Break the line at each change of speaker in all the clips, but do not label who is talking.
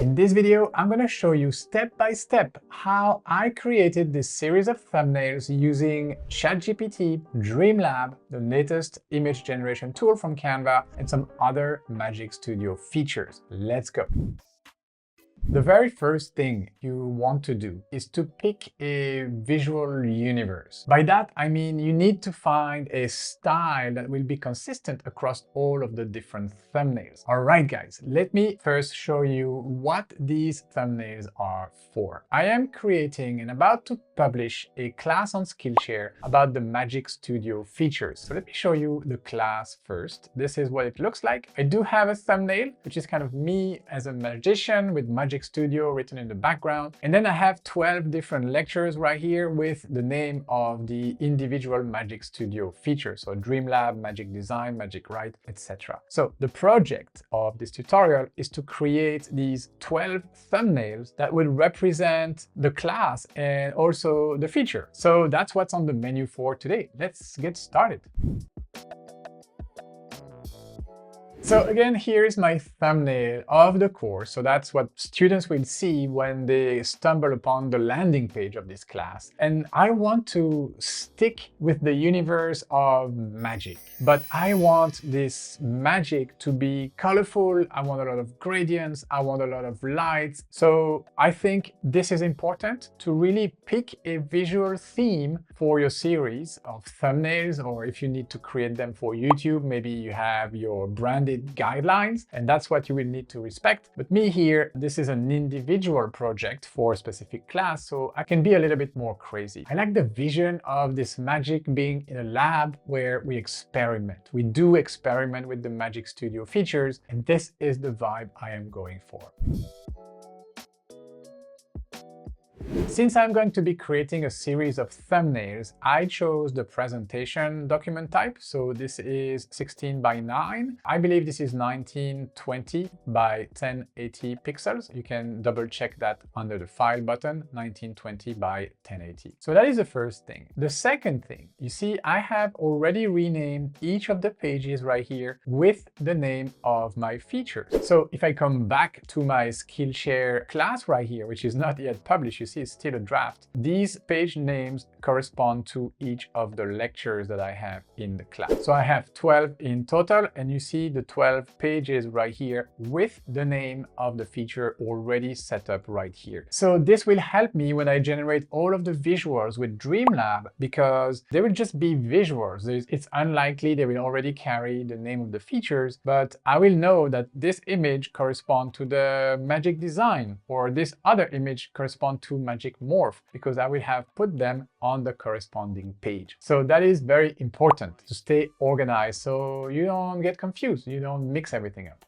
In this video, I'm going to show you step by step how I created this series of thumbnails using ChatGPT, Dreamlab, the latest image generation tool from Canva, and some other Magic Studio features. Let's go. The very first thing you want to do is to pick a visual universe. By that, I mean you need to find a style that will be consistent across all of the different thumbnails. All right, guys, let me first show you what these thumbnails are for. I am creating and about to publish a class on Skillshare about the Magic Studio features. So let me show you the class first. This is what it looks like. I do have a thumbnail, which is kind of me as a magician with Magic Studio written in the background. And then I have 12 different lectures right here with the name of the individual Magic Studio features. So Dreamlab, Magic Design, Magic Write, etc. So the project of this tutorial is to create these 12 thumbnails that will represent the class and also the feature. So that's what's on the menu for today. Let's get started. So again, here is my thumbnail of the course. So that's what students will see when they stumble upon the landing page of this class. And I want to stick with the universe of magic, but I want this magic to be colorful. I want a lot of gradients. I want a lot of lights. So I think this is important to really pick a visual theme for your series of thumbnails, or if you need to create them for YouTube, maybe you have your branded guidelines, and that's what you will need to respect. But me here, this is an individual project for a specific class, so I can be a little bit more crazy. I like the vision of this magic being in a lab where we experiment. We do experiment with the Magic Studio features, and this is the vibe I am going for. Since I'm going to be creating a series of thumbnails, I chose the presentation document type. So this is 16 by 9. I believe this is 1920 by 1080 pixels. You can double check that under the file button, 1920 by 1080. So that is the first thing. The second thing, you see, I have already renamed each of the pages right here with the name of my features. So if I come back to my Skillshare class right here, which is not yet published, you see it's still a draft. These page names correspond to each of the lectures that I have in the class. So I have 12 in total, and you see the 12 pages right here with the name of the feature already set up right here. So this will help me when I generate all of the visuals with Dreamlab, because they will just be visuals. It's unlikely they will already carry the name of the features, but I will know that this image corresponds to the Magic Design, or this other image corresponds to Magic Morph, because I will have put them on the corresponding page. So that is very important to stay organized so you don't get confused, you don't mix everything up.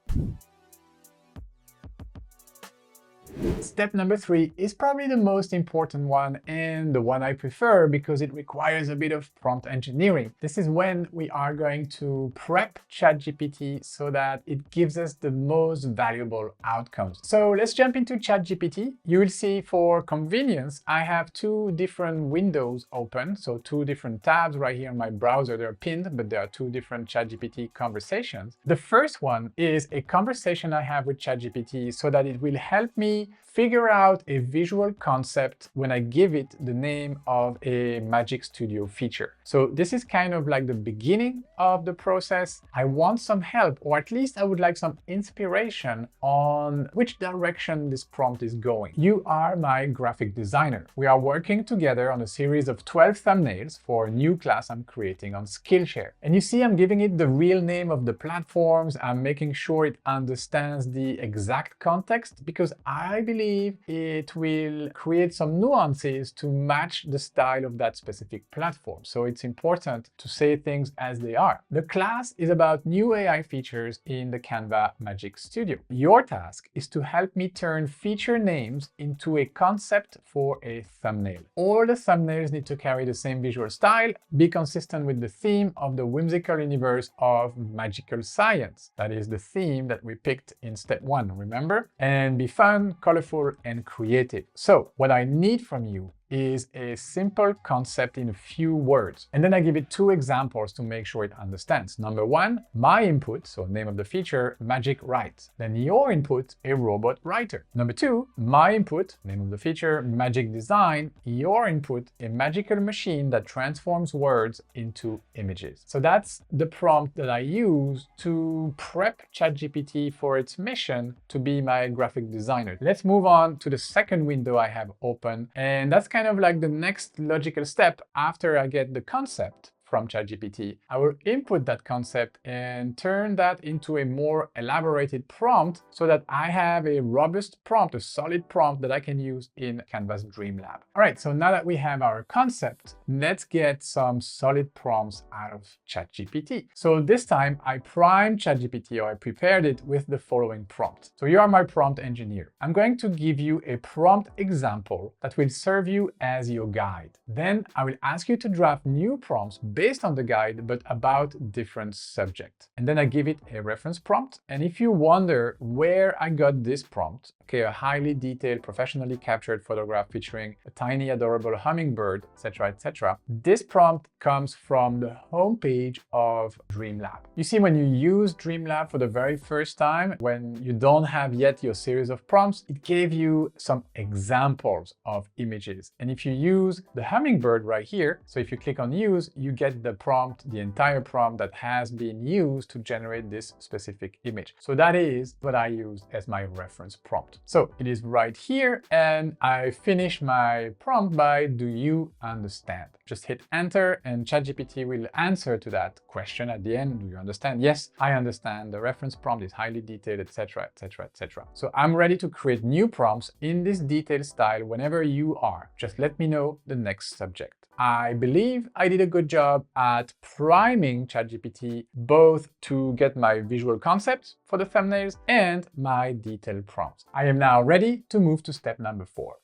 Step number 3 is probably the most important one, and the one I prefer because it requires a bit of prompt engineering. This is when we are going to prep ChatGPT so that it gives us the most valuable outcomes. So let's jump into ChatGPT. You will see, for convenience, I have 2 different windows open. So 2 different tabs right here in my browser. They're pinned, but there are 2 different ChatGPT conversations. The first one is a conversation I have with ChatGPT so that it will help me figure out a visual concept when I give it the name of a Magic Studio feature. So this is kind of like the beginning of the process. I want some help, or at least I would like some inspiration on which direction this prompt is going. You are my graphic designer. We are working together on a series of 12 thumbnails for a new class I'm creating on Skillshare. And you see, I'm giving it the real name of the platforms. I'm making sure it understands the exact context, because I believe it will create some nuances to match the style of that specific platform. So it's important to say things as they are. The class is about new AI features in the Canva Magic Studio. Your task is to help me turn feature names into a concept for a thumbnail. All the thumbnails need to carry the same visual style, be consistent with the theme of the whimsical universe of magical science. That is the theme that we picked in step 1, remember? And be fun, colorful, and creative. So what I need from you is a simple concept in a few words. And then I give it two examples to make sure it understands. Number one, my input, so name of the feature, magic write. Then your input, a robot writer. Number two, my input, name of the feature, magic design. Your input, a magical machine that transforms words into images. So that's the prompt that I use to prep ChatGPT for its mission to be my graphic designer. Let's move on to the second window I have open, and that's kind of like the next logical step after I get the concept from ChatGPT. I will input that concept and turn that into a more elaborated prompt so that I have a robust prompt, a solid prompt that I can use in Canva's Dream Lab. All right, so now that we have our concept, let's get some solid prompts out of ChatGPT. So this time I primed ChatGPT, or I prepared it with the following prompt. So you are my prompt engineer. I'm going to give you a prompt example that will serve you as your guide. Then I will ask you to draft new prompts based on the guide, but about different subjects. And then I give it a reference prompt. And if you wonder where I got this prompt, okay, a highly detailed, professionally captured photograph featuring a tiny, adorable hummingbird, etc., this prompt comes from the homepage of Dreamlab. You see, when you use Dreamlab for the very first time, when you don't have yet your series of prompts, it gave you some examples of images. And if you use the hummingbird right here, so if you click on use, you get the prompt, the entire prompt that has been used to generate this specific image. So that is what I used as my reference prompt. So it is right here, and I finish my prompt by "Do you understand?" Just hit enter, and ChatGPT will answer to that question at the end. Do you understand? Yes, I understand. The reference prompt is highly detailed, etc., etc., etc. So I'm ready to create new prompts in this detailed style whenever you are. Just let me know the next subject. I believe I did a good job at priming ChatGPT both to get my visual concepts for the thumbnails and my detailed prompts. I am now ready to move to step number 4.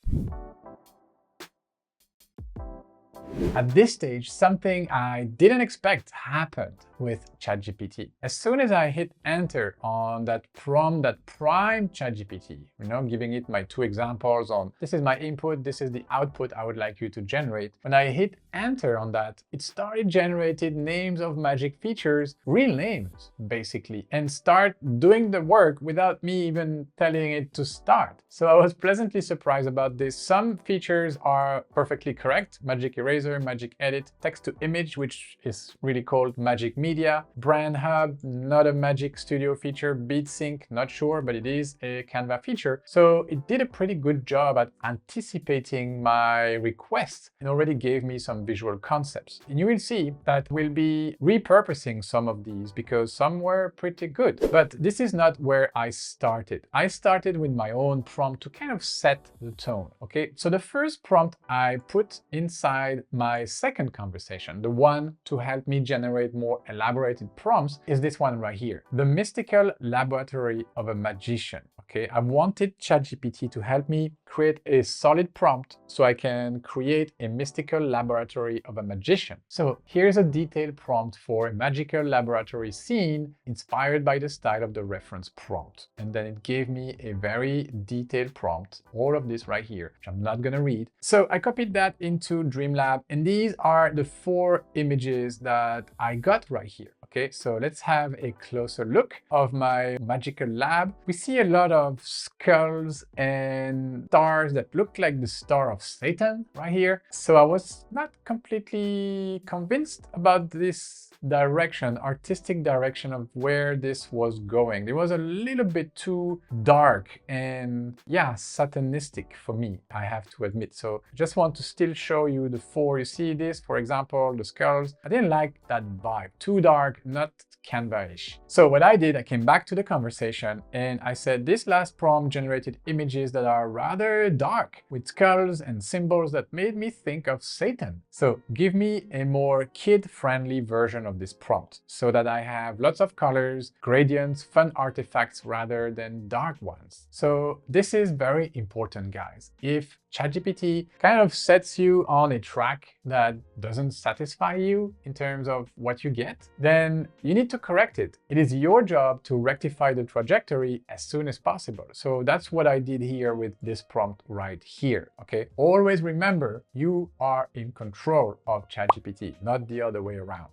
At this stage, something I didn't expect happened with ChatGPT. As soon as I hit enter on that prompt that primed ChatGPT, giving it my two examples on this is my input, this is the output I would like you to generate. When I hit enter on that, it started generating names of magic features, real names, basically, and start doing the work without me even telling it to start. So I was pleasantly surprised about this. Some features are perfectly correct: magic eraser, magic edit, text to image, which is really called magic media, brand hub, not a magic studio feature, beat sync, not sure, but it is a Canva feature. So it did a pretty good job at anticipating my requests and already gave me some visual concepts. And you will see that we'll be repurposing some of these because some were pretty good. But this is not where I started. I started with my own prompt to kind of set the tone, okay? So the first prompt I put inside my second conversation, the one to help me generate more elaborated prompts, is this one right here, the mystical laboratory of a magician. Okay, I wanted ChatGPT to help me create a solid prompt so I can create a mystical laboratory of a magician. So here's a detailed prompt for a magical laboratory scene inspired by the style of the reference prompt. And then it gave me a very detailed prompt, all of this right here, which I'm not gonna read. So I copied that into Dreamlab, and these are the 4 images that I got right here. Okay, so let's have a closer look of my magical lab. We see a lot of skulls and stars that look like the star of Satan right here. So I was not completely convinced about this direction, artistic direction of where this was going. It was a little bit too dark and satanistic for me, I have to admit. So I just want to still show you the 4. You see this, for example, the skulls. I didn't like that vibe, too dark, not Canva-ish. So what I did, I came back to the conversation and I said, this last prompt generated images that are rather dark with skulls and symbols that made me think of Satan. So give me a more kid-friendly version of this prompt so that I have lots of colors, gradients, fun artifacts rather than dark ones. So this is very important, guys. If ChatGPT kind of sets you on a track that doesn't satisfy you in terms of what you get, then you need to correct it. It is your job to rectify the trajectory as soon as possible. So that's what I did here with this prompt right here, okay? Always remember, you are in control of ChatGPT, not the other way around.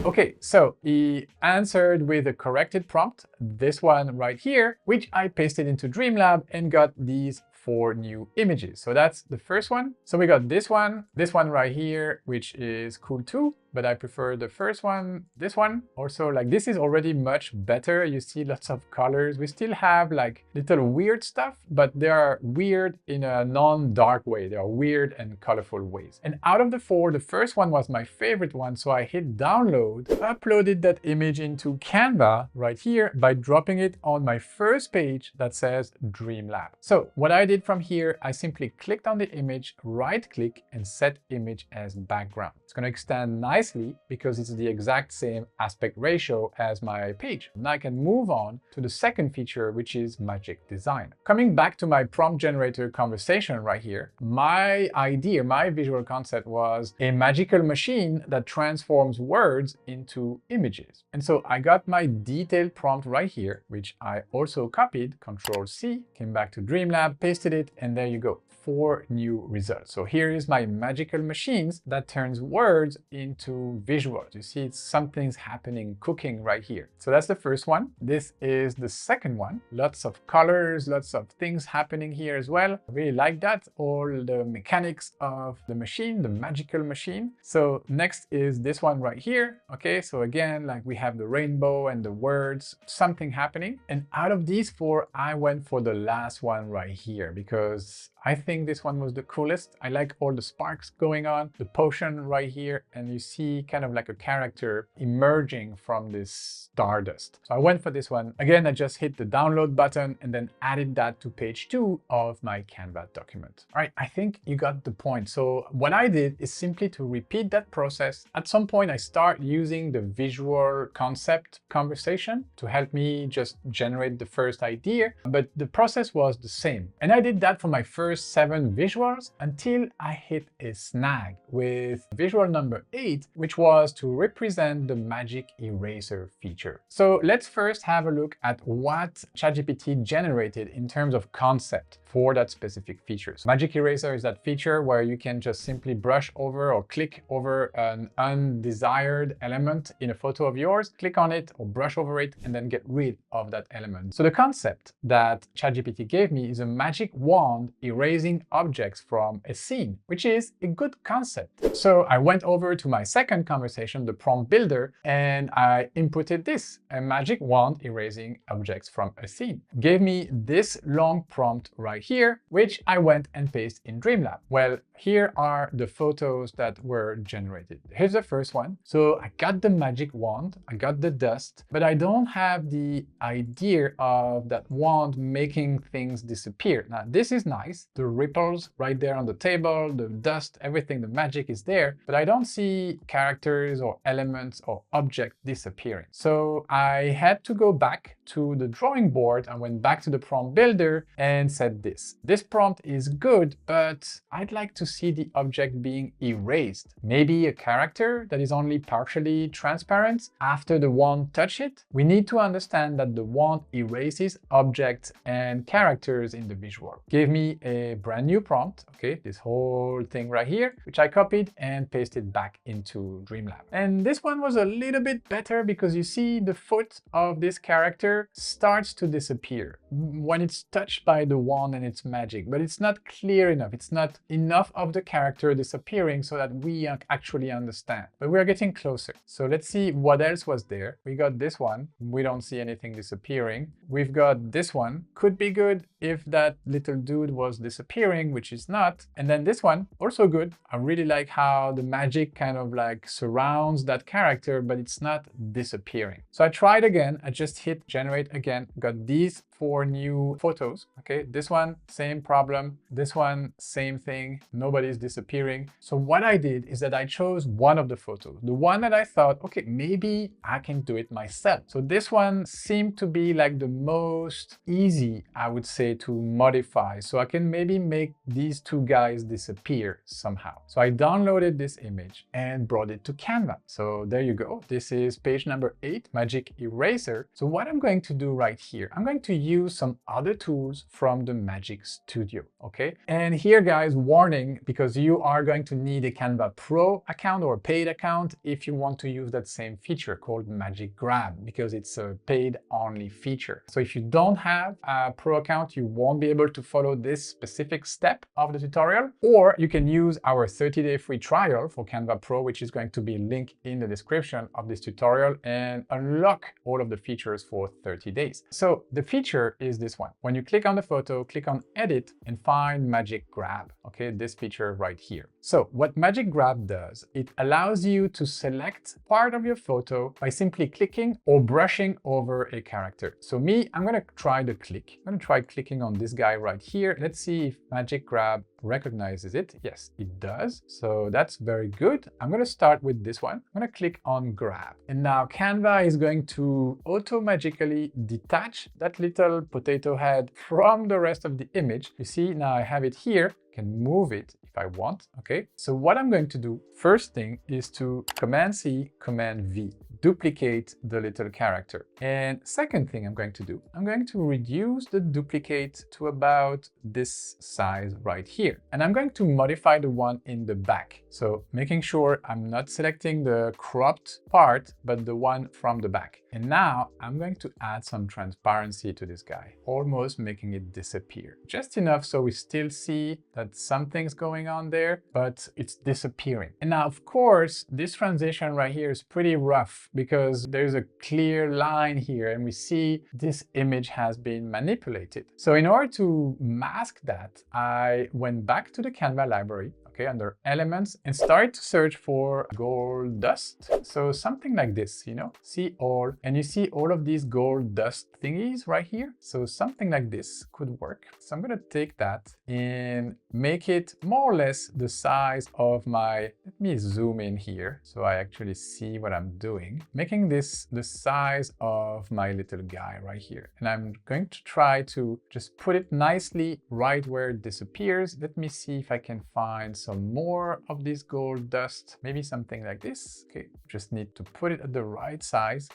Okay, so he answered with a corrected prompt, this one right here, which I pasted into Dreamlab and got these 4 new images. So that's the first one. So we got this one right here, which is cool too, but I prefer the first one, this one. Also, like, this is already much better. You see lots of colors. We still have like little weird stuff, but they are weird in a non-dark way. They are weird and colorful ways. And out of the 4, the first one was my favorite one. So I hit download, uploaded that image into Canva right here by dropping it on my first page that says Dreamlab. So what I did from here, I simply clicked on the image, right click and set image as background. It's going to extend nicely because it's the exact same aspect ratio as my page. Now I can move on to the second feature, which is magic design. Coming back to my prompt generator conversation right here, my idea, my visual concept was a magical machine that transforms words into images. And so I got my detailed prompt right here, which I also copied, Control-C, came back to Dreamlab, pasted it, and there you go. 4 new results. So here is my magical machines that turns words into visuals. You see, something's happening, cooking right here. So that's the first one. This is the second one. Lots of colors, lots of things happening here as well. I really like that. All the mechanics of the machine, the magical machine. So next is this one right here. Okay, so again, like we have the rainbow and the words, something happening. And out of these 4, I went for the last one right here because I think this one was the coolest. I like all the sparks going on, the potion right here, and you see kind of like a character emerging from this stardust. So I went for this one. Again, I just hit the download button and then added that to page 2 of my Canva document. All right, I think you got the point. So what I did is simply to repeat that process. At some point, I start using the visual concept conversation to help me just generate the first idea, but the process was the same. And I did that for my first 7 visuals until I hit a snag with visual number 8, which was to represent the magic eraser feature. So let's first have a look at what ChatGPT generated in terms of concept for that specific feature. So magic eraser is that feature where you can just simply brush over or click over an undesired element in a photo of yours, click on it or brush over it, and then get rid of that element. So the concept that ChatGPT gave me is a magic wand erasing objects from a scene, which is a good concept. So I went over to my second conversation, the prompt builder, and I inputted this, a magic wand erasing objects from a scene. Gave me this long prompt right here, which I went and pasted in Dreamlab. Well, here are the photos that were generated. Here's the first one. So I got the magic wand, I got the dust, but I don't have the idea of that wand making things disappear. Now, this is nice. The ripples right there on the table, the dust, everything, the magic is there, but I don't see characters or elements or objects disappearing. So I had to go back to the drawing board. I went back to the prompt builder and said this. This prompt is good, but I'd like to see the object being erased. Maybe a character that is only partially transparent after the wand touches it. We need to understand that the wand erases objects and characters in the visual. Gave me a brand new prompt, okay, this whole thing right here, which I copied and pasted back into Dreamlab. And this one was a little bit better because you see the foot of this character starts to disappear when it's touched by the wand and its magic, but it's not clear enough. It's not enough of the character disappearing so that we actually understand, but we're getting closer. So let's see what else was there. We got this one. We don't see anything disappearing. We've got this one. Could be good if that little dude was disappearing, which is not. And then this one, also good. I really like how the magic kind of like surrounds that character, but it's not disappearing. So I tried again. I just hit generate again, got these 4 our new photos. Okay, this one, same problem. This one, same thing. Nobody's disappearing. So what I did is that I chose one of the photos, the one that I thought, okay, maybe I can do it myself. So this one seemed to be like the most easy, I would say, to modify. So I can maybe make these two guys disappear somehow. So I downloaded this image and brought it to Canva. So there you go. This is page number 8, Magic Eraser. So what I'm going to do right here, I'm going to use some other tools from the Magic Studio, okay? And here, guys, warning, because you are going to need a Canva Pro account or a paid account if you want to use that same feature called Magic Grab, because it's a paid-only feature. So if you don't have a Pro account, you won't be able to follow this specific step of the tutorial, or you can use our 30-day free trial for Canva Pro, which is going to be linked in the description of this tutorial, and unlock all of the features for 30 days. So the feature is this one. When you click on the photo, click on Edit and find Magic Grab, okay, this feature right here. So what Magic Grab does, it allows you to select part of your photo by simply clicking or brushing over a character. So me, I'm going to try the click. I'm going to try clicking on this guy right here. Let's see if Magic Grab recognizes it. Yes, it does. So that's very good. I'm going to start with this one. I'm going to click on Grab. And now Canva is going to automatically detach that little potato head from the rest of the image. You see, now I have it here. I can move it if I want. Okay. So what I'm going to do first thing is to Command C, Command V. Duplicate the little character. And second thing I'm going to do, I'm going to reduce the duplicate to about this size right here. And I'm going to modify the one in the back. So making sure I'm not selecting the cropped part, but the one from the back. And now I'm going to add some transparency to this guy, almost making it disappear. Just enough so we still see that something's going on there, but it's disappearing. And now, of course, this transition right here is pretty rough because there's a clear line here and we see this image has been manipulated. So in order to mask that, I went back to the Canva library, okay, under Elements, and start to search for gold dust. So something like this, you know, see all, and you see all of these gold dust thingies right here. So something like this could work. So I'm gonna take that and make it more or less the size of my, let me zoom in here so I actually see what I'm doing, making this the size of my little guy right here. And I'm going to try to just put it nicely right where it disappears. Let me see if I can find some more of this gold dust, maybe something like this. Okay, just need to put it at the right size.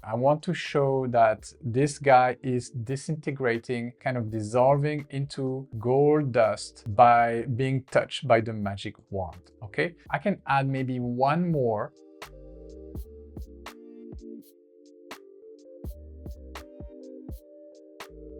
I want to show that this guy is disintegrating, kind of dissolving into gold dust by being touched by the magic wand. Okay, I can add maybe one more.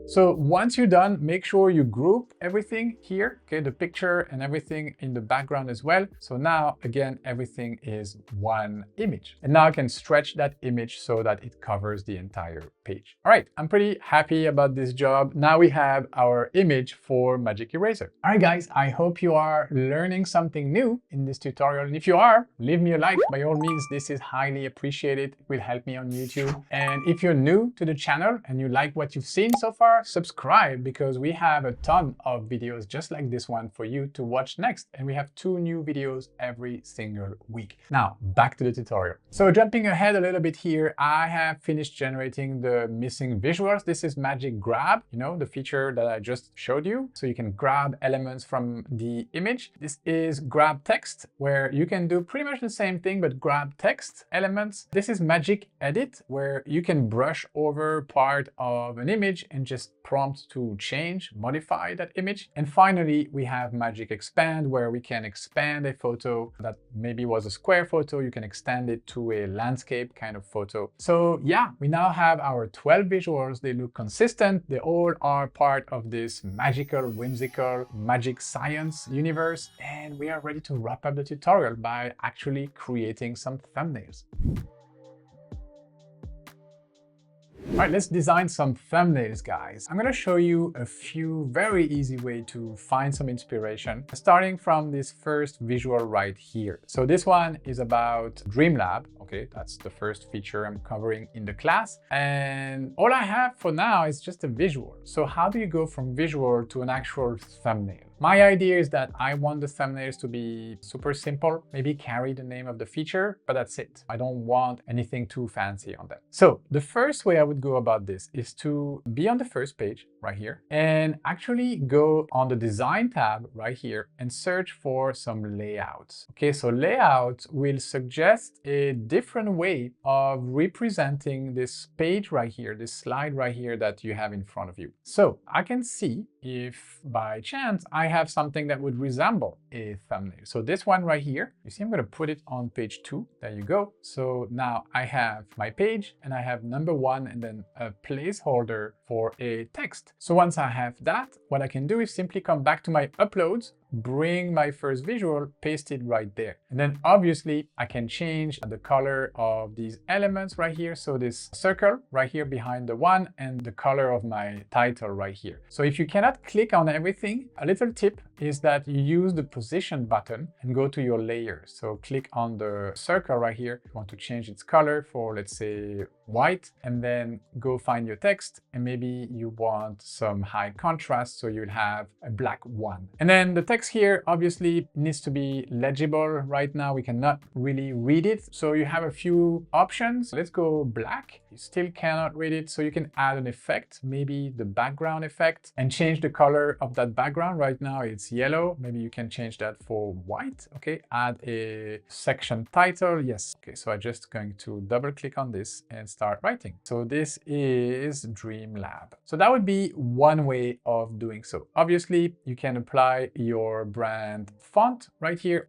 So once you're done, make sure you group everything here, okay, the picture and everything in the background as well. So now, again, everything is one image. And now I can stretch that image so that it covers the entire page. All right, I'm pretty happy about this job. Now we have our image for Magic Eraser. All right, guys, I hope you are learning something new in this tutorial. And if you are, leave me a like. By all means, this is highly appreciated. It will help me on YouTube. And if you're new to the channel and you like what you've seen so far, subscribe, because we have a ton of videos just like this one for you to watch next. And we have 2 new videos every single week. Now, back to the tutorial. So jumping ahead a little bit here, I have finished generating the missing visuals. This is Magic Grab, you know, the feature that I just showed you. So you can grab elements from the image. This is Grab Text, where you can do pretty much the same thing, but grab text elements. This is Magic Edit, where you can brush over part of an image and just prompt to change, modify that image. And finally, we have Magic Expand, where we can expand a photo that maybe was a square photo. You can extend it to a landscape kind of photo. So yeah, we now have our 12 visuals. They look consistent. They all are part of this magical, whimsical, magic science universe. And we are ready to wrap up the tutorial by actually creating some thumbnails. All right, let's design some thumbnails, guys. I'm gonna show you a few very easy ways to find some inspiration, starting from this first visual right here. So this one is about Dreamlab. Okay, that's the first feature I'm covering in the class. And all I have for now is just a visual. So how do you go from visual to an actual thumbnail? My idea is that I want the thumbnails to be super simple, maybe carry the name of the feature, but that's it. I don't want anything too fancy on them. So the first way I would go about this is to be on the first page right here and actually go on the design tab right here and search for some layouts. Okay, so layouts will suggest a different way of representing this page right here, this slide right here that you have in front of you. So I can see if by chance I have something that would resemble a thumbnail. So this one right here, you see I'm going to put it on page 2. There you go. So now I have my page and I have number 1 and then a placeholder for a text. So once I have that, what I can do is simply come back to my uploads, bring my first visual, paste it right there. And then obviously I can change the color of these elements right here. So this circle right here behind the one and the color of my title right here. So if you cannot click on everything, a little tip is that you use the position button and go to your layers. So click on the circle right here. You want to change its color for, let's say, white, and then go find your text. And maybe you want some high contrast, so you'll have a black one. And then the text here obviously needs to be legible. Right now we cannot really read it, so you have a few options. Let's go black. You still cannot read it, so you can add an effect, maybe the background effect, and change the color of that background. Right now it's yellow. Maybe you can change that for white. Okay, add a section title. Yes. Okay, so I'm just going to double click on this and start writing. So this is Dreamlab. So that would be one way of doing so. Obviously, you can apply your brand font right here.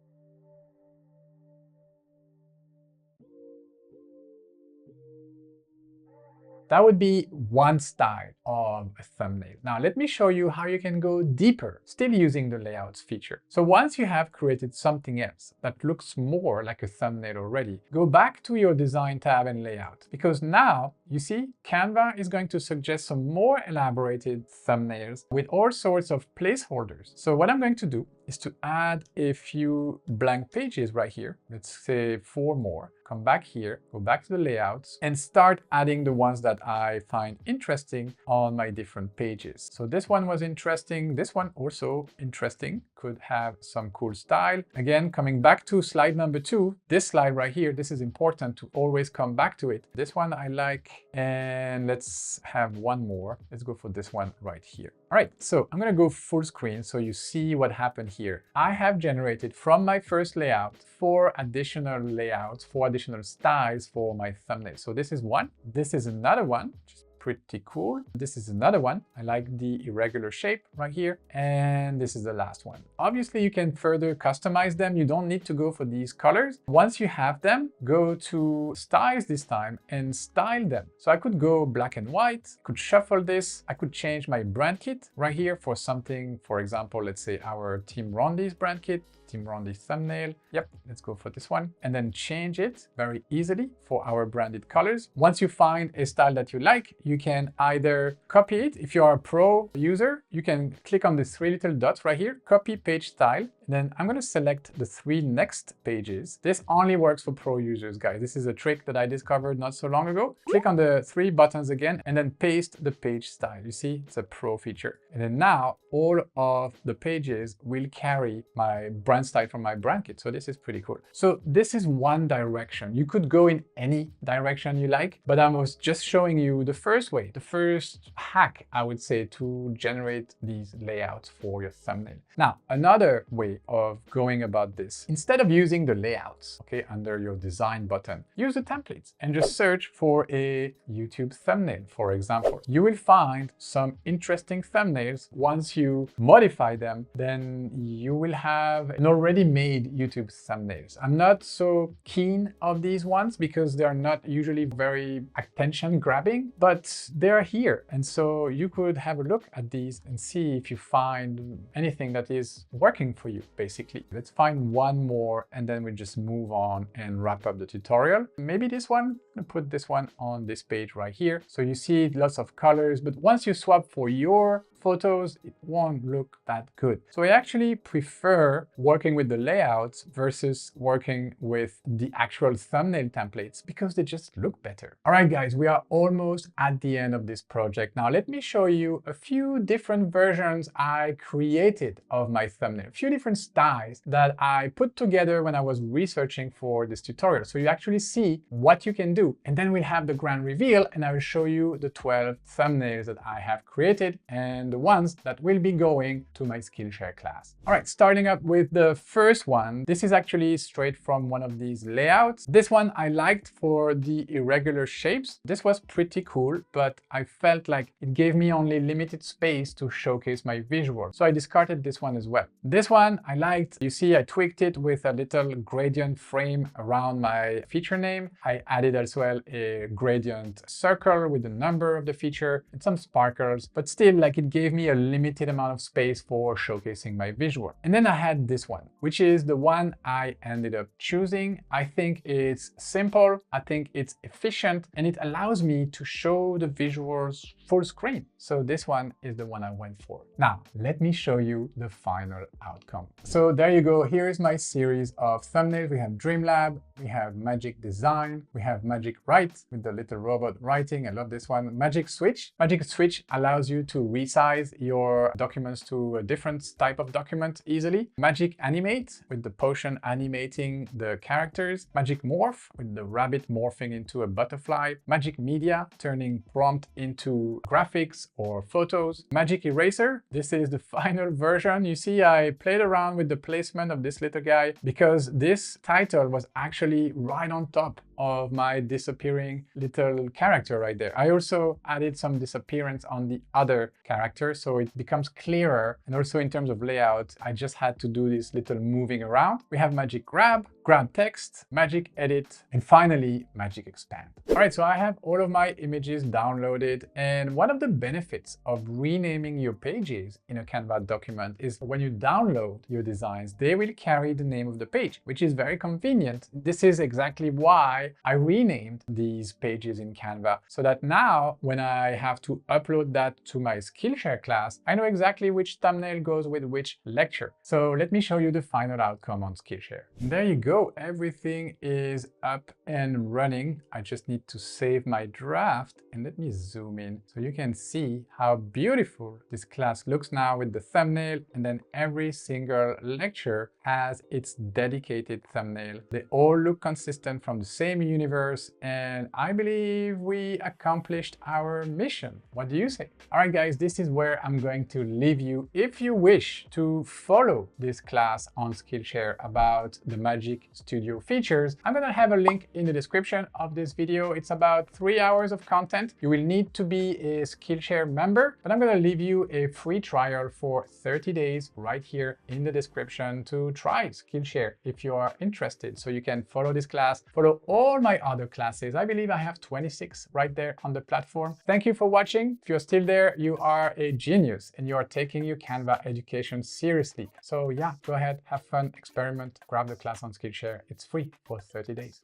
That would be one style of a thumbnail. Now, let me show you how you can go deeper, still using the layouts feature. So once you have created something else that looks more like a thumbnail already, go back to your design tab and layout, because now you see Canva is going to suggest some more elaborated thumbnails with all sorts of placeholders. So what I'm going to do is to add a few blank pages right here. Let's say 4 more. Come back here, go back to the layouts, and start adding the ones that I find interesting on my different pages. So this one was interesting. This one also interesting. Could have some cool style. Again, coming back to slide number 2, this slide right here, this is important to always come back to it. This one I like, and let's have one more. Let's go for this one right here. All right, so I'm gonna go full screen so you see what happened here. I have generated from my first layout 4 additional layouts, 4 additional styles for my thumbnail. So this is one, this is another one, which is pretty cool. This is another one. I like the irregular shape right here. And this is the last one. Obviously, you can further customize them. You don't need to go for these colors. Once you have them, go to styles this time and style them. So I could go black and white, could shuffle this. I could change my brand kit right here for something, for example, let's say our Team Rondi's brand kit. Team Rondi thumbnail. Yep, let's go for this one. And then change it very easily for our branded colors. Once you find a style that you like, you can either copy it. If you are a pro user, you can click on the 3 little dots right here, copy page style. Then I'm going to select the 3 next pages. This only works for pro users, guys. This is a trick that I discovered not so long ago. Click on the 3 buttons again and then paste the page style. You see, it's a pro feature. And then now all of the pages will carry my brand style from my brand kit. So this is pretty cool. So this is one direction. You could go in any direction you like, but I was just showing you the first way, the first hack, I would say, to generate these layouts for your thumbnail. Now, another way of going about this, instead of using the layouts, okay, under your design button, use the templates and just search for a YouTube thumbnail, for example. You will find some interesting thumbnails. Once you modify them, then you will have an already made YouTube thumbnails. I'm not so keen of these ones because they are not usually very attention grabbing, but they're here. And so you could have a look at these and see if you find anything that is working for you. basically. Let's find one more and then we just move on and wrap up the tutorial. Maybe this one, I'm gonna put this one on this page right here. So you see lots of colors, but once you swap for your photos, it won't look that good. So I actually prefer working with the layouts versus working with the actual thumbnail templates because they just look better. All right, guys, we are almost at the end of this project. Now, let me show you a few different versions I created of my thumbnail, a few different styles that I put together when I was researching for this tutorial. So you actually see what you can do. And then we'll have the grand reveal and I will show you the 12 thumbnails that I have created and the ones that will be going to my Skillshare class. All right, starting up with the first one. This is actually straight from one of these layouts. This one I liked for the irregular shapes. This was pretty cool, but I felt like it gave me only limited space to showcase my visual. So I discarded this one as well. This one I liked. You see, I tweaked it with a little gradient frame around my feature name. I added as well a gradient circle with the number of the feature and some sparkles, but still like it gave me a limited amount of space for showcasing my visual. And then I had this one, which is the one I ended up choosing. I think it's simple, I think it's efficient, and it allows me to show the visuals full screen. So this one is the one I went for. Now, let me show you the final outcome. So there you go. Here is my series of thumbnails. We have Dreamlab, we have Magic Design, we have Magic Write with the little robot writing. I love this one. Magic Switch. Magic Switch allows you to resize your documents to a different type of document easily. Magic Animate with the potion animating the characters. Magic Morph with the rabbit morphing into a butterfly. Magic Media turning prompt into graphics or photos. Magic Eraser. This is the final version. You see, I played around with the placement of this little guy because this title was actually right on top of my disappearing little character right there. I also added some disappearance on the other character so it becomes clearer, and also in terms of layout I just had to do this little moving around. We have Magic Grab, Grab Text, Magic Edit, and finally Magic Expand. All right, so I have all of my images downloaded, and one of the benefits of renaming your pages in a Canva document is when you download your designs, they will carry the name of the page, which is very convenient. This is exactly why I renamed these pages in Canva, so that now when I have to upload that to my Skillshare class, I know exactly which thumbnail goes with which lecture. So let me show you the final outcome on Skillshare. And there you go. Everything is up and running. I just need to save my draft and let me zoom in so you can see how beautiful this class looks now with the thumbnail, and then every single lecture has its dedicated thumbnail. They all look consistent from the same universe, and I believe we accomplished our mission. What do you say? All right, guys, this is where I'm going to leave you. If you wish to follow this class on Skillshare about the Magic Studio features, I'm gonna have a link in the description of this video. It's about 3 hours of content. You will need to be a Skillshare member, but I'm gonna leave you a free trial for 30 days right here in the description to try Skillshare if you are interested. So you can follow this class, follow all my other classes. I believe I have 26 right there on the platform. Thank you for watching. If you're still there, you are a genius and you are taking your Canva education seriously. So yeah, go ahead, have fun, experiment, grab the class on Skillshare. It's free for 30 days.